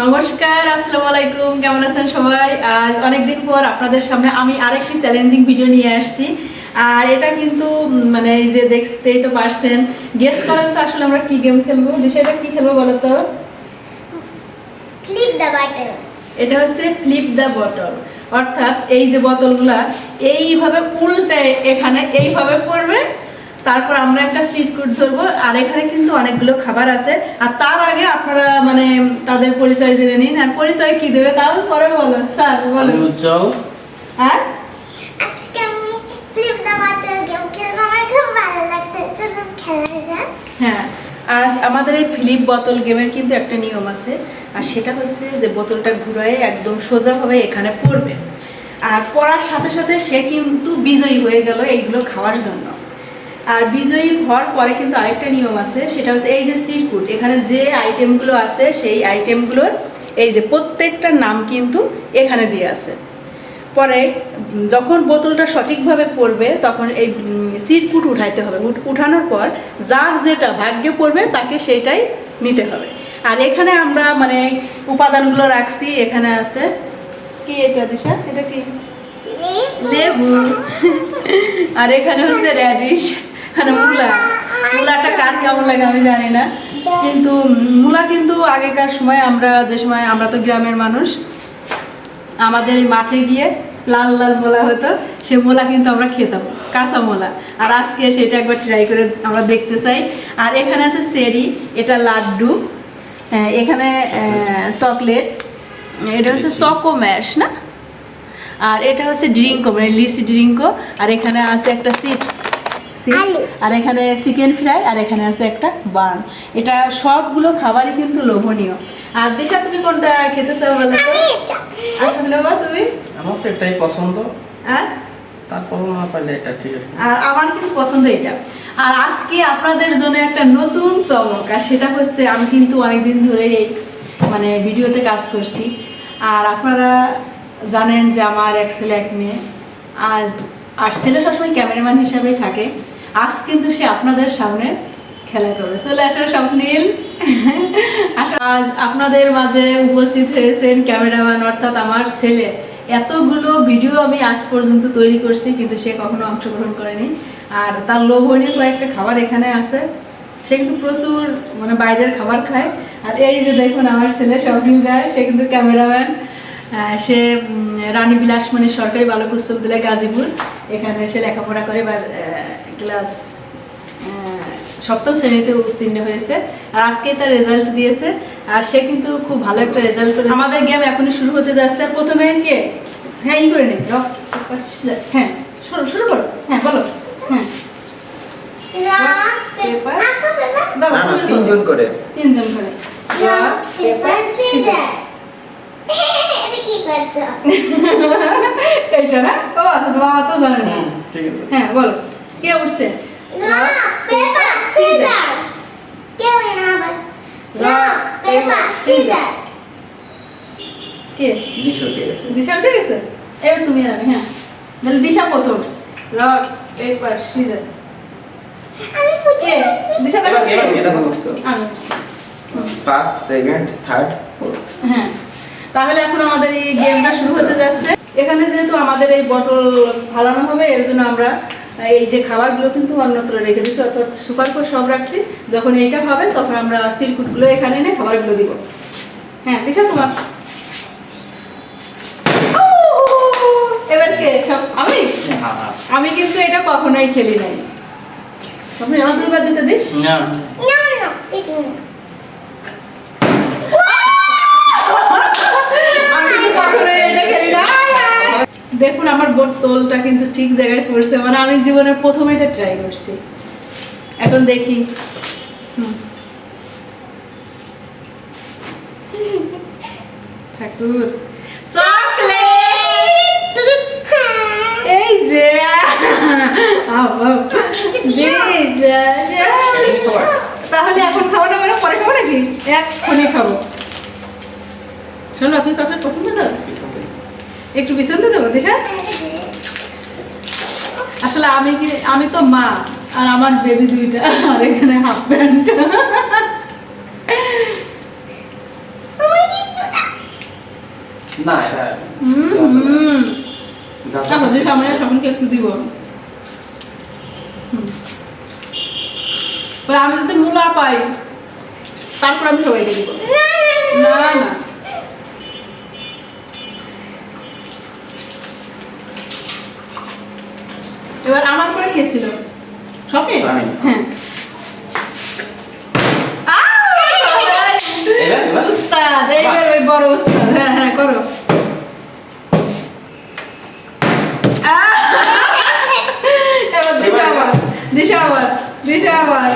নমস্কার, আসসালামু আলাইকুম। কেমন আছেন সবাই? আজ অনেকদিন পর আপনাদের সামনে আমি আরেকটি চ্যালেঞ্জিং ভিডিও নিয়ে আসছি। আর এটা কিন্তু মানে এই যে দেখতেই তো পারছেন, গেস করেন তো আসলে আমরা কি গেম খেলবো। বিষয়টা কি খেলবো বলো তো? Flip the bottle. এটা হচ্ছে ফ্লিপ দ্য বটল, অর্থাৎ এই যে বোতলগুলা এইভাবে উল্টে এখানে এইভাবে পড়বে, তারপর আমরা একটা সিটকুট ধরবো। আর এখানে কিন্তু অনেকগুলো খাবার আছে। আর তার আগে আপনারা মানে তাদের পরিচয় জেনে নিন। আর পরিচয় কি দেবে তাও পরে বলো। স্যার বলো। উজ্জ্বল। আর আজকে আমি ফ্লিপ দ্য বটল গেম খেলবো, আমার খুব ভালো লাগছে। চলুন খেলা যাক। হ্যাঁ, আজ আমাদের এই ফিলিপ বোতল গেমের কিন্তু একটা নিয়ম আছে। আর সেটা হচ্ছে যে বোতলটা ঘুরায় একদম সোজাভাবে এখানে পড়বে। আর পড়ার সাথে সাথে সে কিন্তু বিজয়ী হয়ে গেল এইগুলো খাওয়ার জন্য। আর বিজয়ী হওয়ার পরে কিন্তু আরেকটা নিয়ম আছে, সেটা হচ্ছে এই যে সিটকুট, এখানে যে আইটেমগুলো আছে সেই আইটেমগুলোর এই যে প্রত্যেকটার নাম কিন্তু এখানে দিয়ে আছে। পরে যখন বোতলটা সঠিকভাবে পড়বে তখন এই সিটকুট উঠাইতে হবে। উঠানোর পর যার যেটা ভাগ্যে পড়বে তাকে সেইটাই নিতে হবে। আর এখানে আমরা মানে উপাদানগুলো রাখছি। এখানে আছে কি, এটা দিশা, এটা কি? লেবু। আর এখানে হচ্ছে র্যাডিশ, এখানে মূলাটা কার কেমন লাগে আমি জানি না, কিন্তু মূলা কিন্তু আগেকার সময় আমরা তো গ্রামের মানুষ, আমাদের এই মাঠে গিয়ে লাল লাল মোলা হতো, সে মোলা কিন্তু আমরা খেতাম, কাঁচা মোলা। আর আজকে সেটা একবার ট্রাই করে আমরা দেখতে চাই। আর এখানে আছে চেরি, এটা লাড্ডু, এখানে চকলেট, এটা হচ্ছে চকো ম্যাশ না, আর এটা হচ্ছে ড্রিঙ্কো মানে লিচি ড্রিঙ্কো। আর এখানে আছে একটা চিপস, আর এখানে চিকেন ফ্রাই, আর এখানে আছে একটা বান। এটা সবগুলো খাবারই কিন্তু লোভনীয়। আর দিশা তুমি কোনটা খেতে চাও বলো তো? আসলে বাবা তুমি? আমার তো এটাই পছন্দ, আর তারপরও না পারলে এটা ঠিক আছে। আর আমার কিন্তু পছন্দ এটা। আর আজকে আপনাদের জন্য একটা নতুন চমক, আর সেটা হচ্ছে আমি কিন্তু অনেকদিন ধরে এই মানে ভিডিওতে কাজ করছি। আর আপনারা জানেন যে আমার এক ছেলে এক মেয়ে। আর ছেলে সবসময় ক্যামেরাম্যান হিসাবেই থাকে। আজ কিন্তু সে আপনাদের সামনে খেলা করবে। চলে আসার স্বপ্নীল। আজ আপনাদের মাঝে উপস্থিত হয়েছেন ক্যামেরাম্যান, অর্থাৎ আমার ছেলে। এতগুলো ভিডিও আমি আজ পর্যন্ত তৈরি করছি, কিন্তু সে কখনো অংশগ্রহণ করেনি। আর তার লোভনীয় কয়েকটা খাবার এখানে আছে। সে কিন্তু প্রচুর মানে বাইরের খাবার খায়। আর এই যে দেখুন আমার ছেলে স্বপ্নীল রায়, সে কিন্তু ক্যামেরাম্যান। সে রানী বিলাসমণি সরকারি বালক উচ্চ বিদ্যালয় গাজীপুর, এখানে সে লেখাপড়া করে ক্লাস সপ্তম শ্রেণীতে উত্তীর্ণ হয়েছে। আর আজকে তার রেজাল্ট দিয়েছে। আর সে কিন্তু খুব ভালো একটা রেজাল্ট করেছে। আমাদের গেম এখনই শুরু হতে যাচ্ছে। আর প্রথমে কে? হ্যাঁ, ই করে নেই। হ্যাঁ, শুরু করো। হ্যাঁ বলো। হ্যাঁ, তিনজন করে। Rock paper caesar. কি করছো? এইটা না? ও আচ্ছা, তোমার বাবা তো জানে না। ঠিক আছে। হ্যাঁ বলো, কে উঠছে? Rock paper scissor. কেউ না আবার। Rock paper scissor. কে? দিশা ঠিক আছে। দিশা উঠে গেছে? এবার তুমি আর আমি। হ্যাঁ, তাহলে দিশা প্রথম। Rock paper caesar. আমি বুঝে কে? দিশা দেখো। এটা করছো। আমি উঠছি। First, second, third, fourth. হ্যাঁ, তাহলে এখন আমাদের এই গেমটা শুরু হতে যাচ্ছে। এখানে যেহেতু আমাদের এই বটল ফালানো হবে, এর জন্য আমরা এই যে খাবারগুলো কিন্তু অন্যত্র রেখে দিচ্ছি, অর্থাৎ সুপার করে সব রাখছি। যখন এইটা হবে তখন আমরা সিরকুটগুলো এখানে এনে খাবারগুলো দিব। হ্যাঁ দিশা, তোমার। এবার কে? সব আমি। আমি কিন্তু এটা কখনোই খেলি নাই। তুমি আমার দুইবার দিতে দিস। না, না না ঠিক না। দেখুন আমার বোতলটা কিন্তু ঠিক জায়গায় পড়ছে, মানে আমি জীবনের প্রথম এটা ট্রাই করছি। এখন দেখি। ঠাকুর, চকলেট, এই যে তাহলে এখন খাবো না, মানে পরে খাবো নাকি? এক্ষুনি খাবো। শোনো, তুমি চকলেট পছন্দ করো? একটু পিছন দিয়ে দেবো দিশা। আসলে আমি তো মা, আর আমার বেবি দুইটা, আর এখানে হাফ প্যান্ট। না এটা আমাদের সামনে সকলকে একটু দিব আমি যদি মূলা পাই তারপর আমি সবাইকে দিব না না এবার আমার পরে কে ছিল সবই আমি। হ্যাঁ এবার উস্তাদ এইবার ওই বড় উস্তাদ হ্যাঁ হ্যাঁ করো এবার দিশা আবার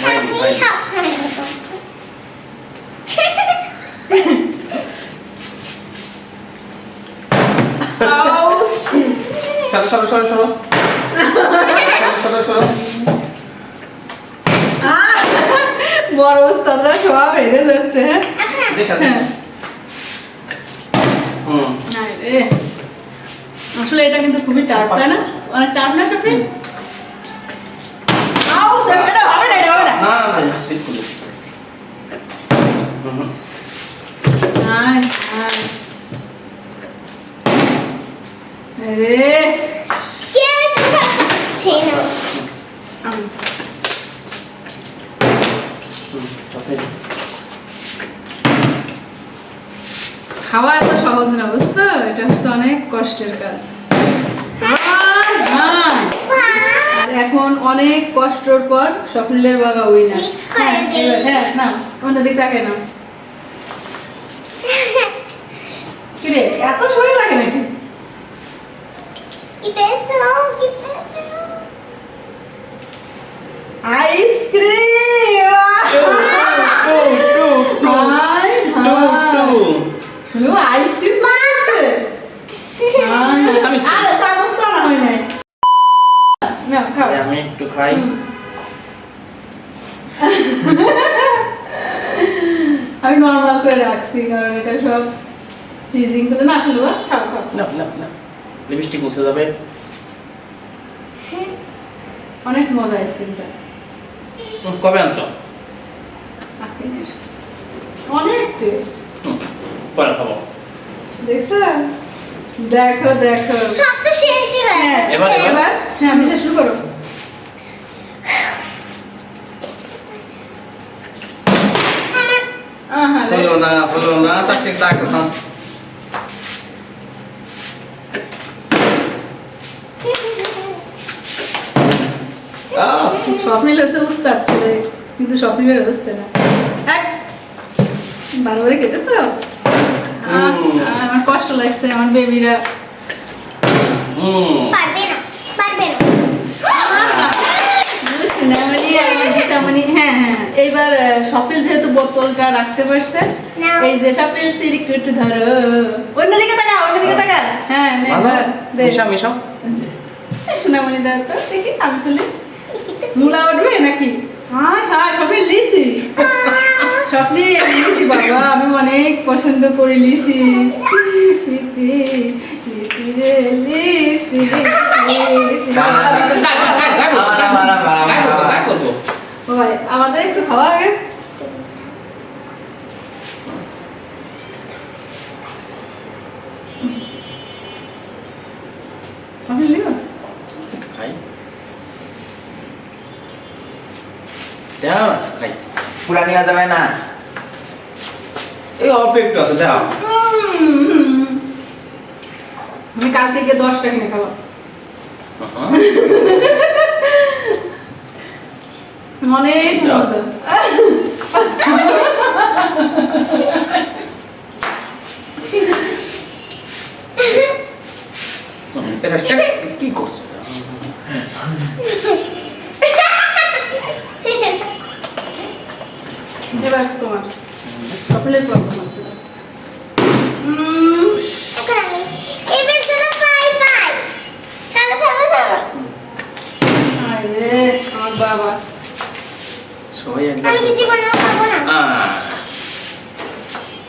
আমি সবসময় এরকম। আউস। সরো বড় উস্তাদরা সব হেরে যাচ্ছে হ্যাঁ দেশা হ্যাঁ। আরে, আসলে এটা কিন্তু খুবই টাফ তাই না অনেক টাফ না সবই আউস এটা হবে না না পিসফুলি হাই হাই আরে কেউ তো পারছে না। খাওয়া এত সহজ না বুঝছো এটা হচ্ছে অনেক কষ্টের কাজ হাই, হাই। আর এখন অনেক কষ্টের পর স্বপ্নিলের বাবা উইনার Mix করে দিই। হ্যাঁ না অন্যদিক তাকে না কিরে এত সময় লাগে নাকি কি পেয়েছো? কি পেয়েছো? আইসক্রিম হাই হাই আইসক্রিম পাচ্ছে আরে চামচ তো না হয় নাই না খাও আমি একটু খাই আমি নর্মাল করে রাখছি কারণ এটা সব ফ্রিজিং করে না আসলে খাও খাও না লিপস্টিক মুছে যাবে অনেক মজা আইসক্রিমটা কবে আনছো আজকে নিয়ে এসছি। অনেক টেস্ট পরে খাবো দেখছো দেখো দেখো সব তো শেষই হয়ে হ্যাঁ এবার, যাচ্ছে। এবার হ্যাঁ দিশা শুরু করো হলো না চারটে একটা চান্স স্বপ্নিল হচ্ছে উস্তাদ ছিল কিন্তু স্বপ্নিলের হচ্ছে না এক ভালো করে কেটেছ আমার কষ্ট লাগছে আমার বেবিরা পারবে না, পারবে না। হ্যাঁ হ্যাঁ এইবার স্বপ্নিল যেহেতু বোতলটা রাখতে পারছে নাও। এই যে স্বপ্নিল সিরিক একটু ধরো অন্যদিকে তাকা হ্যাঁ নে, ধর, দে। মিশাও এই সোনামণি দাও তো দেখি আমি খুলি মূলা উঠবে নাকি হ্যাঁ হ্যাঁ সবই লিসি স্বপ্নে লিসি বাবা আমি অনেক পছন্দ করি লিসি লিসি লিসি রে লিসি লিসি ও ভাই আমাদের একটু খাওয়া হবে আপনি লিও খাই দাও খাই পুরা নেওয়া যাবে না এই অল্প একটু আছে দাও আমি কালকে গিয়ে 10টা কিনে খাবো অনেক মজা এটা কি করছো এবার তোমার সকলের প্রবলেম আছে এবার চলো পাই পাই। চলো চলো চলো। আরে আমার বাবা সবাই একদম আমি কি জীবনেও খাবো না।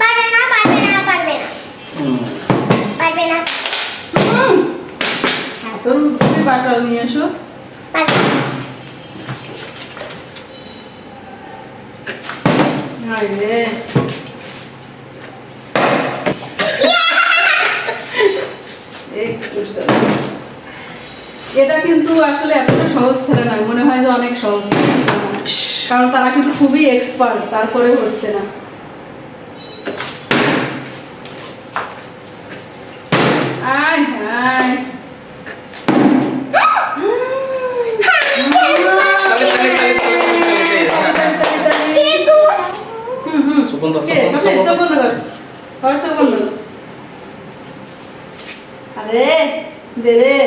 পারবে না, পারবে না, পারবে না, পারবে না, তোর তুমি বাটাল নিয়ে এসো পারবে না। আরে এটা কিন্তু আসলে এতটা সহজ খেলা নয়, মনে হয় যে অনেক সহজ, কারণ তারা কিন্তু খুবই এক্সপার্ট, তারপরে হচ্ছে না। আয় হায় আরে দে রে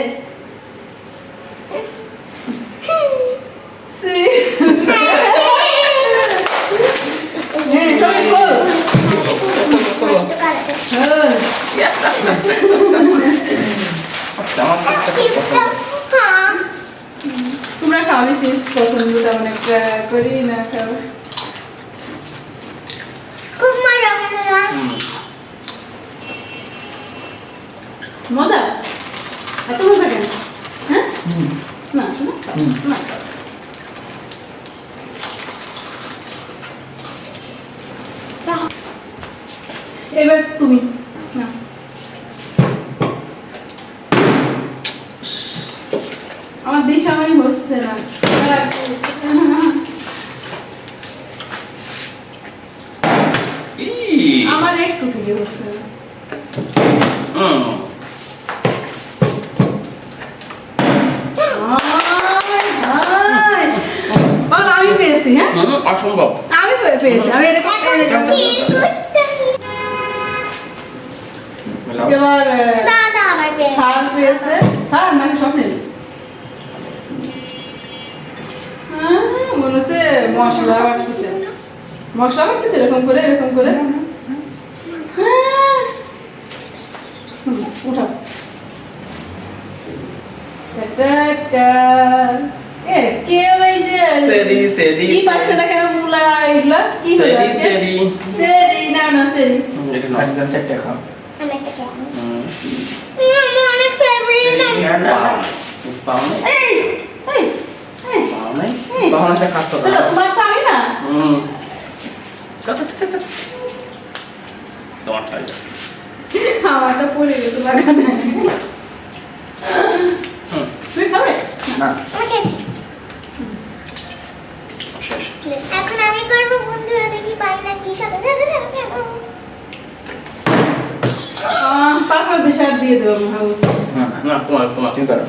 সবাই খোল। তোমরা খাও, আমি চিপস পছন্দ তেমন একটা করি না, খাও। খুব মজা মজা। মজা, এত মজা কেন? হ্যাঁ না শোনো না, এবার তুমি না। আমার দিশা আমারই হচ্ছে না, আমার একটু থেকে হচ্ছে না। আমি পেয়েছি, হ্যাঁ অসম্ভব। আমি পেয়েছি, আমি এরকম এবার দাদা আমার পেয়ে স্যার পেয়েছে, স্যার নাকি স্বপ্নিল, মনে হচ্ছে মশলা বাটতেছে, মশলা বাটতেছে এরকম করে এরকম করে। উঠাও কি পাচ্ছে না কেন, মূলা এগুলা কি হলো আজকে? সেরি না না সেরি আমি একটা খাবো। আমি অনেক ফেভারিট এই এই এই তখন একটা খাচ্ছ চলো, তোমার তো আমি না, তোমারটাই আমারটা পড়ে গেছে বাগানে। তুমি খাবে না আমি খেয়েছি। শেষ। এখন আমি করবো, বন্ধুরা দেখি পাই না কি সাথে সাথে সাথে তারপর দেশার দিয়ে দেবো মনে হয়, বুঝছি। না তোমার তোমার তুমি করো।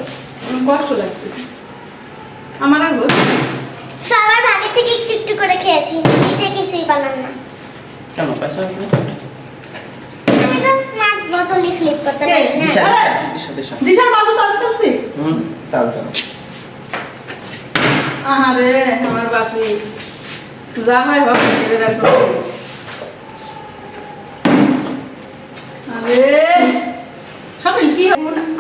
কষ্ট লাগতেছে আমার, আর বুঝ সবার ভাগে থেকে একটু একটু করে খেয়েছি, নিচে কিছুই পেলাম না। কেন পয়সা আছে? আমি তো নাক বোতলই ফ্লিপ করতে পারি না। দিশা আরে! দিশা দিশা দিশার মাঝে তো আমি চলছি। চাল চাল। আরে আমার বাপি যা হয় হোক, এবার আর করবো না। আরে সবাই কি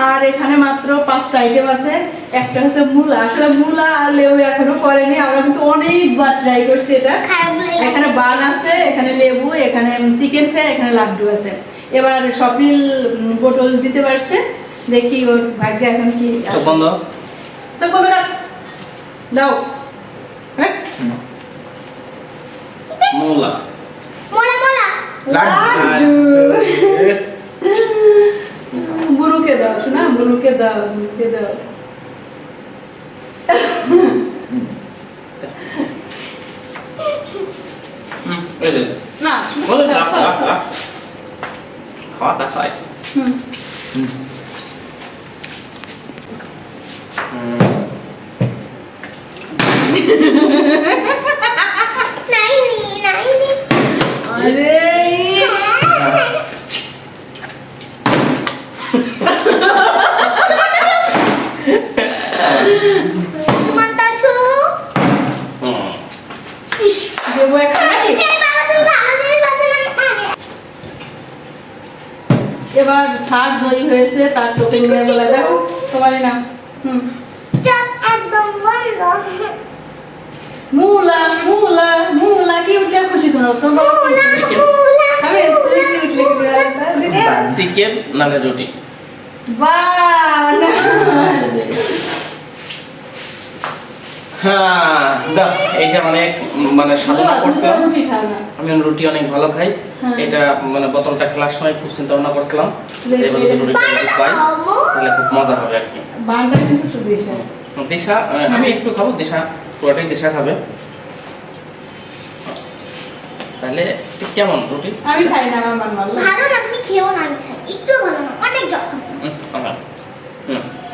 আর এখানে মাত্র 5টা আইটেম আছে। একটা হচ্ছে মূলা, আসলে মূলা আর লেবু এখনো করেনি, আমরা কিন্তু অনেকবার ট্রাই করছি এটা। খারাপ লাগে। এখানে বান আছে, এখানে লেবু, এখানে চিকেন ফ্রাই, এখানে লাড্ডু আছে। এবার স্বপ্নিল পটল দিতে পারছে, দেখি ওর ভাগ্যে এখন কি তো আসে। বন্ধ। চোখ বন্ধ কর। দাও হ্যাঁ মূলা মোলা মোলা। লাড্ডু। বুনুকে দাও শোনা, বুনুকে দাও, বুনুকে দাও। এই যে না বলে দাও, লাখ দাও, লাখ দাও। লাখ খাওয়াটা খাই। হুম। নাইনি নাইনি। আরে ইস। তোমার তো ছু। ইস, দেবো একটা নাকি? এই বাবা তুমি ভালো জিনিস পাচ্ছ না মানে। এবার স্যার জয়ী হয়েছে, তার টোকেন নিয়ে বলা দেখো তোমারই নাম। হুম। চোখ একদম বন্ধ। মূলা মূলা মূলা, কি উঠলে খুশি তোমার? তোমার বাবা কি মোলা উঠলে? মোলা। খাবে? তুমি কি উঠলে খুশি হবে? চিকেন নালে রুটি। বাহ, না। হ্যাঁ দাও, এইটা মানে সাধনা করছিলাম। রুটি খাও না। আমি রুটি অনেক ভালো খাই। হ্যাঁ। এটা মানে বোতলটা খেলার সময় খুব চিন্তা ভাবনা করছিলাম যে যে এবার যদি রুটিটা যদি পাই তাহলে খুব মজা হবে আর কি। বানটা কিন্তু একটু বেশি। দিশা আমি একটু খাবো, দিশা পুরোটাই দিশা খাবে। তাহলে কেমন রুটি? আমি খাই না, আমার মান ভালো। ভালো না, তুমি খেও না, আমি খাই। একটু ভালো না, অনেক যখন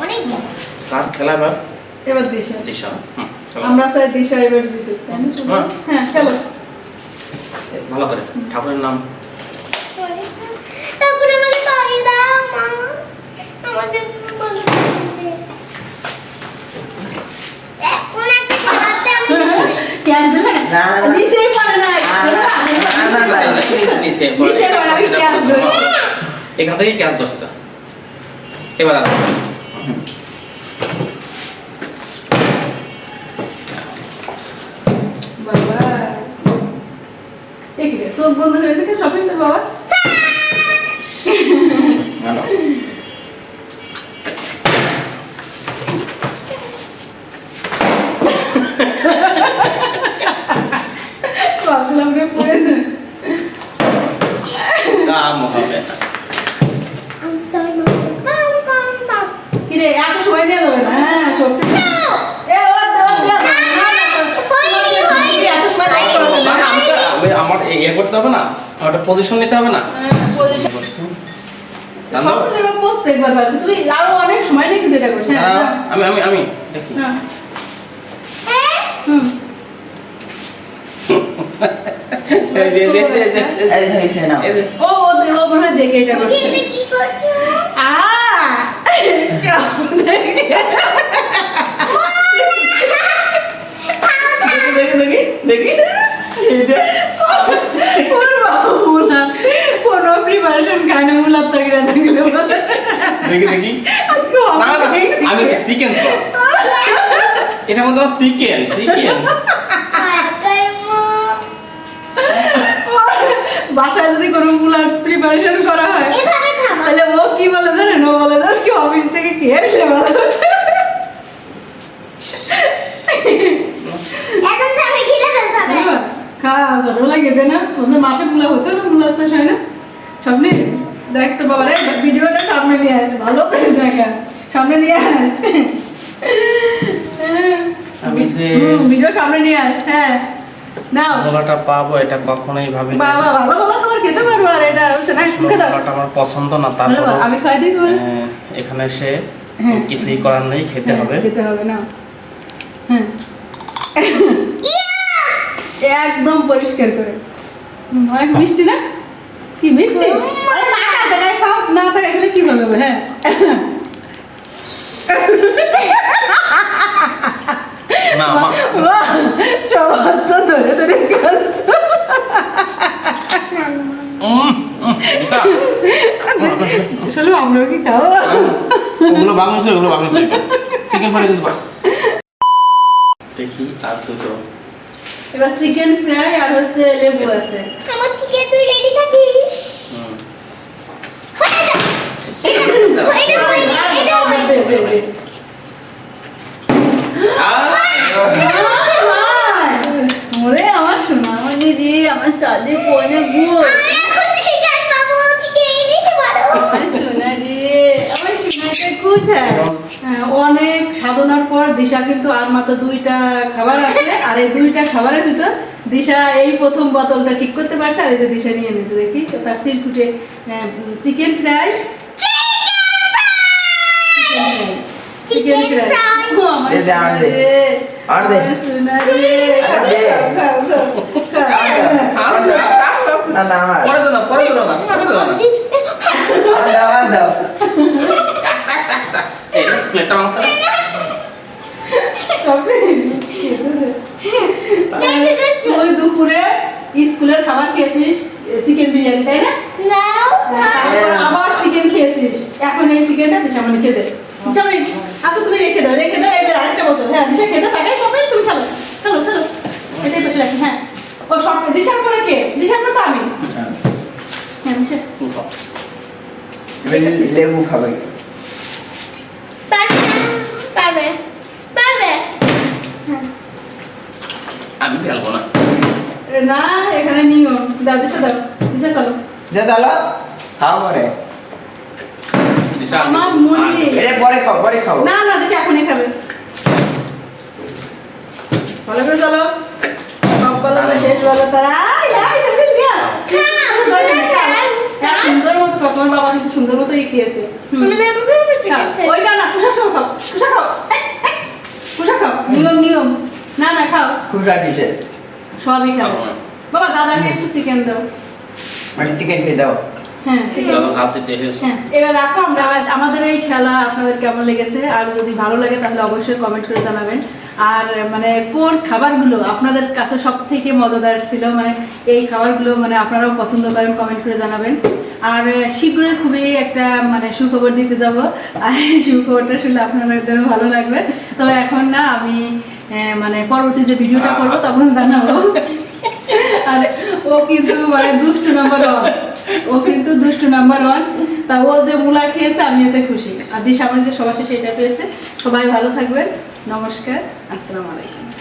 অনেক যখন। কার খেলা এবার? এবার দিশা। দিশা। আমরা চাই দিশা এবার জিতুক, তাই না? হ্যাঁ। হ্যাঁ, খেলো। ভালো করে ঠাকুরের নাম। তখন আমাকে খাইয়ে দাও মা, আমার জন্য বলে দিতে। এখন একটা খাওয়াতে আমি ক্যাশ দেবে না? না, না। নিচেই পড়ে না। নিচে নিচে পড়ে, আমি ক্যাশ ধরি। এখান থেকে ক্যাচ ধরছে। এবার আর বাবা। এই কি রে, চোখ বন্ধ করেছে কেন শপিং তোর বাবা? ভালো। ভাবছিলাম রে পড়ে যাবে। কাম হবে না। কি রে, এত সময় দেওয়া যাবে না। হ্যাঁ, সত্যি। এ, ও দেওয়া যাবে না। এত সময় দেওয়া যাবে না, না। না, আমার ইয়ে করতে হবে না, আমার একটা পজিশন নিতে হবে না। পজিশন জানো? সবগুলো প্রত্যেকবার পারছি। তুমি আরো অনেক সময় নিয়ে কিন্তু এটা করছো। হ্যাঁ, দাঁড়াও, হ্যাঁ। আমি দেখি। হ্যাঁ। হুম। এই যে, এই হইছে না। ও মনে হয় দেখে এটা করছে। কি করছো? আ দেখি। এইটা ওর বাবা মুলা কোনো প্রিপারেশন খায় না, মুলার তরকারি রান্না করলো। দেখি। আজকে না, না, আমি চিকেন তো। এটা মধ্যে চিকেন। বাসায় যদি কোনো মুলার প্রিপারেশন করা হয় এভাবে খাবো। তাহলে ও কি বলে জানেন? ও বলে আজকে অফিস থেকে খেয়ে আসলে ভালো হতো। এখন আমি খিদে ফেলতে হবে। খাওয়া ছোটবেলা খেতে না, ওদের মাঠে মুলা হতো না, মুলা চাষ হয় না। সামনে দেখ তো বাবা রে, ভিডিওটা সামনে নিয়ে আস, ভালো করে দেখা, সামনে নিয়ে আস। আমি যে ভিডিও সামনে নিয়ে আস। হ্যাঁ, নাও মোলাটা পাবো এটা কখনোই ভাবিনি। বাবা, ভালো ভালো খাবার খেতে পারবো। আর এটা হচ্ছে না, মুখে দাও। মোলাটা আমার পছন্দ না, ভালো তারপর বাবা, আমি খাই দিই তোমার। এখানে সে হ্যাঁ। কিছুই করার নেই, খেতে হবে। খেতে হবে না। হ্যাঁ, একদম পরিষ্কার করে। অনেক মিষ্টি না? কি মিষ্টি? আরে না দেখাই খাও, না দেখাই গেলে কি হবে? হ্যাঁ, না বাহ, সবার তো ধরে খাচ্ছ। দিশা, আসলে আমরাও কি খাবো? ওগুলো বাংলাদেশে, চিকেন ফ্রাই দিতে পারো। দেখি আর দুটো। এবার চিকেন ফ্রাই আর হচ্ছে লেবু আছে। আমার চিকেন তুই রেডি থাকিস। দে, দে, দে। ওরে আমার সোনা, আমার দিদি, আমার সাদে পনে গুড়। এখন চিকেন বাবু, চিকেন এসে বড়। আমার সোনা রে, আমার সোনাটা কোথায়? হ্যাঁ, অনেক সাধনার পর দিশা কিন্তু আর মাত্র 2টা খাবার আছে। আর এই 2টা খাবারের ভিতর দিশা এই প্রথম বোতলটা ঠিক করতে পারছে। আর এই যে দিশা নিয়ে নিয়েছে, দেখি তো তার চিরকুটে চিকেন ফ্রাই। Chicken fry. ও আমার দে, দে, আর দে। সোনা রে, আর দে। আমার সোনা রে। আর দে। খাও, খাও, খাও। না, না, পরে দিও না। এই প্লেটটা মাংস। তুই দুপুরে স্কুলের খাবার খেয়েছিস চিকেন বিরিয়ানি, তাই না? নাও। তারপর আবার চিকেন খেয়েছিস। এখন এই চিকেনটা দিশা মানে খেতে। দিশা মানে, আচ্ছা তুমি রেখে দাও। এবার আরেকটা বোতল। হ্যাঁ, দিশা খেতে থাকে সবাই, তুমি খেলো। এটাই বসে রাখি। হ্যাঁ, ও সব দিশার পরে কে? দিশার পরে তো আমি। হ্যাঁ, দিশা। লেবু খাবে। পারবে। হ্যাঁ। না এখানে নিয়ম দাও দিশা দাও দিশা চলো যা চলো খাও পরে আমার মুড়ি এরে পরে খাও না না দিশা এখনই খাবে ভালো করে চলো সব বলো তো শেষ বলো তারা সাবিল দিয়া সুন্দর মতো খাও তোমার বাবা কিন্তু সুন্দর মতো খেয়েছে ওইটা না কুসা খাও কুসা খাও নিয়ম না না খাও খুব রাখিছে সবই খাও বাবা দাদাকে একটু চিকেন দাও মানে চিকেন খেয়ে দাও হ্যাঁ চিকেন হ্যাঁ এবার রাখো আমরা আমাদের এই খেলা আপনাদের কেমন লেগেছে আর যদি ভালো লাগে তাহলে অবশ্যই কমেন্ট করে জানাবেন আর মানে কোন খাবারগুলো আপনাদের কাছে সব থেকে মজাদার ছিল মানে এই খাবারগুলো মানে আপনারাও পছন্দ করেন কমেন্ট করে জানাবেন আর শীঘ্রই খুবই একটা মানে সুখবর দিতে যাব আর এই সুখবরটা শুনলে আপনাদের ভালো লাগবে তবে এখন না আমি মানে পরবর্তী যে ভিডিওটা করবো তখন জানাবো আর ও কিন্তু মানে দুষ্টু নাম্বার 1 তা ও যে মুলা খেয়েছে আমি এতে খুশি আর দিশা আমার যে সবার শেষে এটা পেয়েছে সবাই ভালো থাকবেন নমস্কার আসসালামু আলাইকুম